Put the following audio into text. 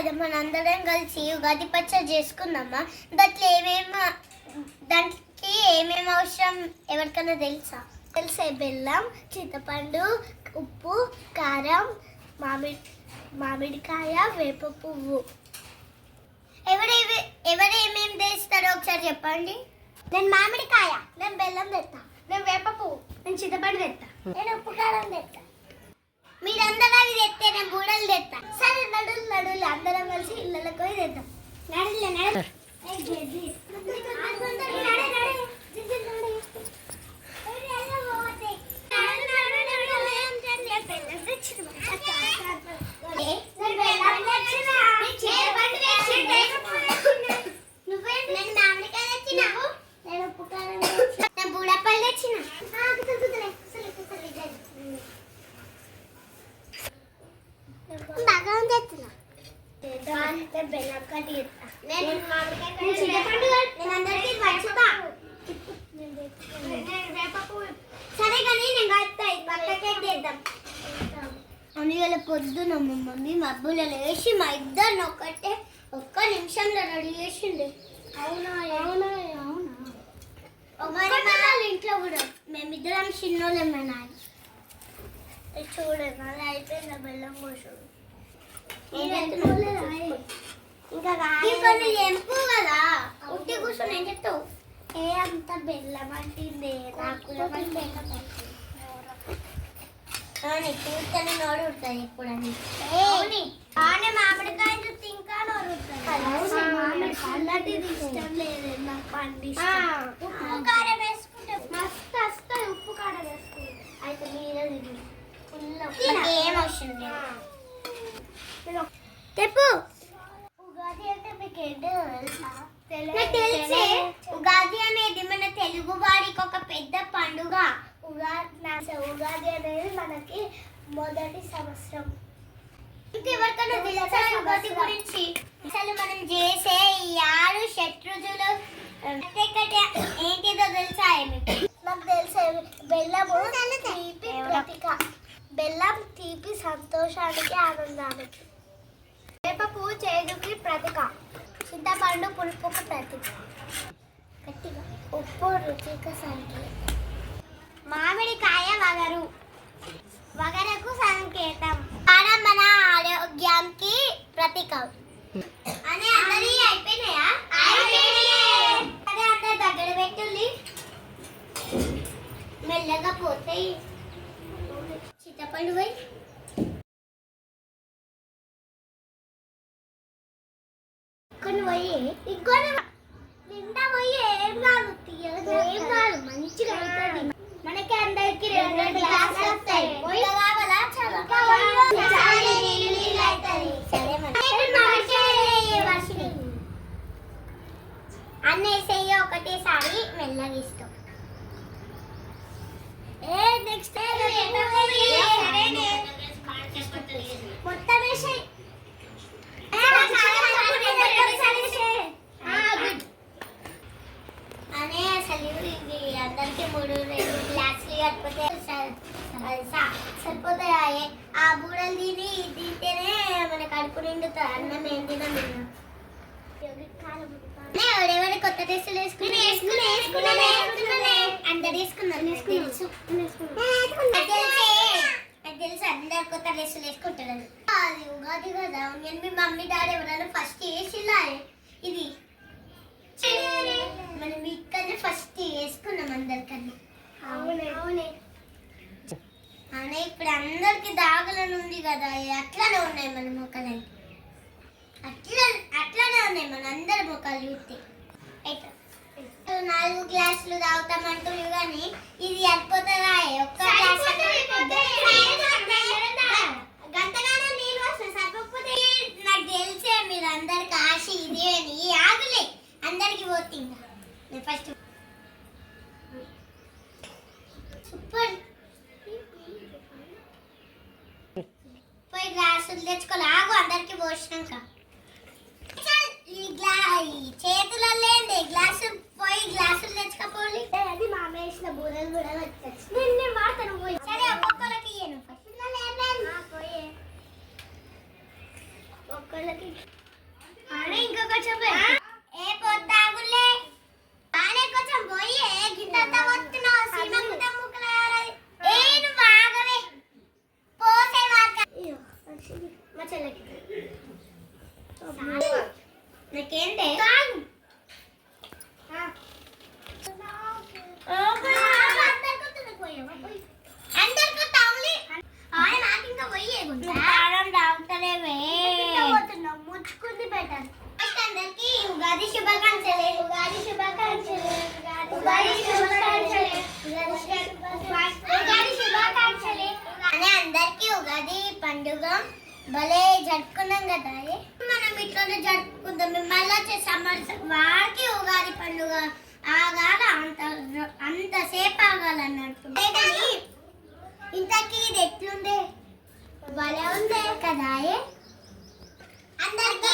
కదా మనందరం కలిసి ఉగాది పచ్చడి చేసుకుందామా. దానికి ఏమేమి అవసరం ఎవరికైనా తెలిసే బెల్లం, చింతపండు, ఉప్పు, కారం, మామిడికాయ, వేప పువ్వు. ఎవరేమేమి తెస్తారో ఒకసారి చెప్పండి. నేను మామిడికాయ, నేను బెల్లం తెస్తా, నేను వేప పువ్వు, నేను చింతపండు తెస్తా, నేను ఉప్పు కారం తెస్తా. మీరందరూ అవి తెస్తే నేను బూడలు తెస్తా. సరే నడులు అందరం కలిసి ఇళ్ళకి పోయి తెద్దాం. నడులే అందువల్ల పొద్దున మా మమ్మీ మబ్బులు వేసి మా ఇద్దరిని ఒక్క నిమిషంలో రెడీ చేసింది. అవునా ఇంట్లో కూడా మేమిద్దరం చిన్నోళ్ళేమైనా చూడండి అది అయిపోయింది. బెల్లం కోసుడు ఇంకా ఎంపు కదా ఉట్టి కూర్చొని ఏం చెప్తావు. ఏ అంత బెల్లం అంటుంది నాకు కూర్చొని నోడు ఉంటుంది ఎప్పుడని. మామిడికాయ చూస్తే ఇంకా నోడు ఇష్టం లేదు నాకు పండి. ఉప్పు కారం వేసుకుంటే మస్తు వస్తాయి. ఉప్పు కారం వేసుకుంటే అయితే మీరే ఏం అవసరం లేదు. చెప్పు. ఉగాది అంటే మీకు ఏంటో తెలుసా? ఉగాది అనేది మన తెలుగు వారికి ఒక పెద్ద పండుగ. ఉగాది అనేది మనకి మొదటి సంవత్సరం. ఇంకెవరికైనా తెలుసా ఉగాది గురించి? అసలు మనం చేసే ఈ 6 షట్రుచులు ఏంటిదో తెలుసా? నాకు తెలుసా. బెల్లము తీపి ప్రతీక. బెల్లం తీపి సంతోషానికి ఆనందానికి. వేప పువ్వు చేదుకి ప్రతీక. చింతపండు పులుపుకు ప్రతీక. గట్టిగా ఉప్పు రుచికి సంకేతం. మామిడికాయ వగరకు సంకేతం. కారం మన ఆరోగ్యానికి ప్రతీక. అనే అందరి అయిపోయినాయా? అదే అందరు దగ్గర పెట్టుంది. మెల్లగా పోతాయి. చింతపండు పోయి కొన్ని పోయి ఇంకొని నిండా పోయి ఏం కాదు తీయదు. ఏం కాదు మంచిగా అవుతుంది. మనకి అందరికి 2 గ్లాసులు వస్తాయి. అన్నేసేయ ఒకటేసారి మెల్లగా ఇస్తాం. నెక్స్ట్ మొత్తం వేసాయి. అనే అసలు ఇది అందరికి 3 గ్లాసులు కట్టుకుంటే సరిపోతాయి. ఆ బూడలు తింటేనే మన కడుపు నిండుతుంది. అన్నం ఏం తినం. ఎవరెవరి కొత్త డ్రెస్సులు వేసుకుని అందరు వేసుకున్నారు. తెలుసు అందరు కొత్త డ్రెస్సులు వేసుకుంటారు. అది ఉగాది కదా. నేను మీ మమ్మీ డాడీ ఎవరైనా ఫస్ట్ వేసిలా ఇది మనం ఇక్కడనే ఫస్ట్ వేసుకున్నాం అందరికన్నా. అవునే ఇప్పుడు అందరికి దాగులను ఉంది కదా. అట్లానే ఉన్నాయి మన మొక్కలని. అట్లానే ఉన్నాయి మన అందరి మొక్కలు చూస్తే. 4 గ్లాసులు తాగుతామంటుంది కానీ ఇది అయిపోతుందా? ఒక్క గ్లాస్ గంటగానే నీళ్ళు వస్తాయి. సరిపోతే నాకు తెలిసే మీరు అందరికి ఆశ ఇదే అని. ఆగులే అందరికి పోతుంది. నేను ఫస్ట్ సూపర్ పోయి గ్లాసులు తెచ్చుకోవాలి. ఆగు అందరికి పోసినాక చేతులలో లేండి గ్లాసు పోయి గ్లాసులు తెచ్చుకోపోలి. అది మామే వేసిన బూరలు కూడా వచ్చేసి నేను వాడతాను. పోయి సరే ఒక్కొక్కరికి ఇయ్యను. ఒక్కళ్ళకి ఇంకా కొంచెం ఏ పొద్దాగులే ఆనే కొంచెం పోయి గింత వస్తున్నావు సీమకు ముక్కలు ఏ నువ్వు ఆగవే పోసే వాక మా చెల్లకి నాకేంటే అందరికీ తౌలి ఆయన నాకు ఇంకా పోయే ముచ్చుకుంది బెటర్ అందరికి ఉగాది శుభాకాంక్షలు ఉగాది శుభాకాంక్షలు ఉగాది శుభాకాంక్షలు ఉగాది శుభాకాంక్షలు అని అందరికి ఉగాది పండుగ భలే జరుపుకున్నాం కదా మనం ఇట్లనే జరుపుకుందాం మళ్ళీ వచ్చే సంవత్సరం వారికి ఉగాది పండుగ ఆగాల అంతసేపు ఆగాలన్నట్టు ఇంతకీ ఇది ఎట్లుండే భలే ఉందే కదా అందరికీ